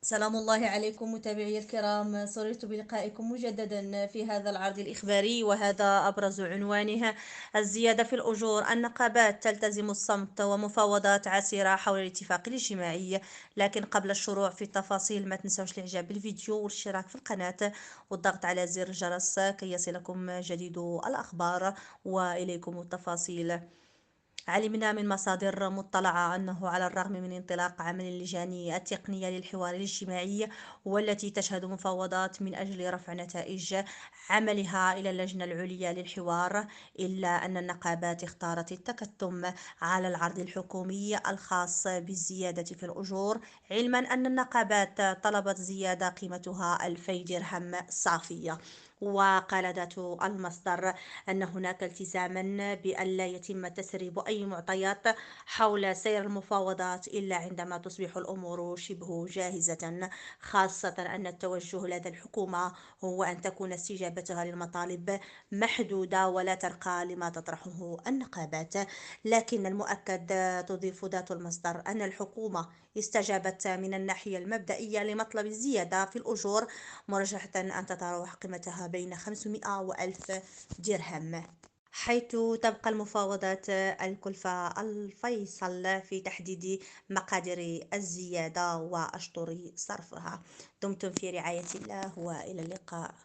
سلام الله عليكم متابعي الكرام، سررت بلقائكم مجددا في هذا العرض الإخباري، وهذا أبرز عنوانها: الزيادة في الأجور، النقابات تلتزم الصمت ومفاوضات عسيرة حول الاتفاق الاجتماعي. لكن قبل الشروع في التفاصيل ما تنسوش الإعجاب بالفيديو والاشتراك في القناة والضغط على زر الجرس كي يصلكم جديد الأخبار. وإليكم التفاصيل. علمنا من مصادر مطلعة أنه على الرغم من انطلاق عمل اللجان التقنية للحوار الاجتماعي، والتي تشهد مفاوضات من أجل رفع نتائج عملها إلى اللجنة العليا للحوار، إلا أن النقابات اختارت التكتم على العرض الحكومي الخاص بالزيادة في الأجور، علما أن النقابات طلبت زيادة قيمتها 2000 درهم صافية. وقال ذات المصدر أن هناك التزاما بأن لا يتم تسريب أي معطيات حول سير المفاوضات إلا عندما تصبح الأمور شبه جاهزة، خاصة أن التوجه لدى الحكومة هو أن تكون استجابتها للمطالب محدودة ولا ترقى لما تطرحه النقابات. لكن المؤكد، تضيف ذات المصدر، أن الحكومة استجابت من الناحية المبدئية لمطلب الزيادة في الأجور، مرجحة أن تتراوح قيمتها بين 500 و1000 درهم، حيث تبقى المفاوضات الكلفة الفيصل في تحديد مقادير الزيادة وأشطر صرفها. دمتم في رعاية الله، وإلى اللقاء.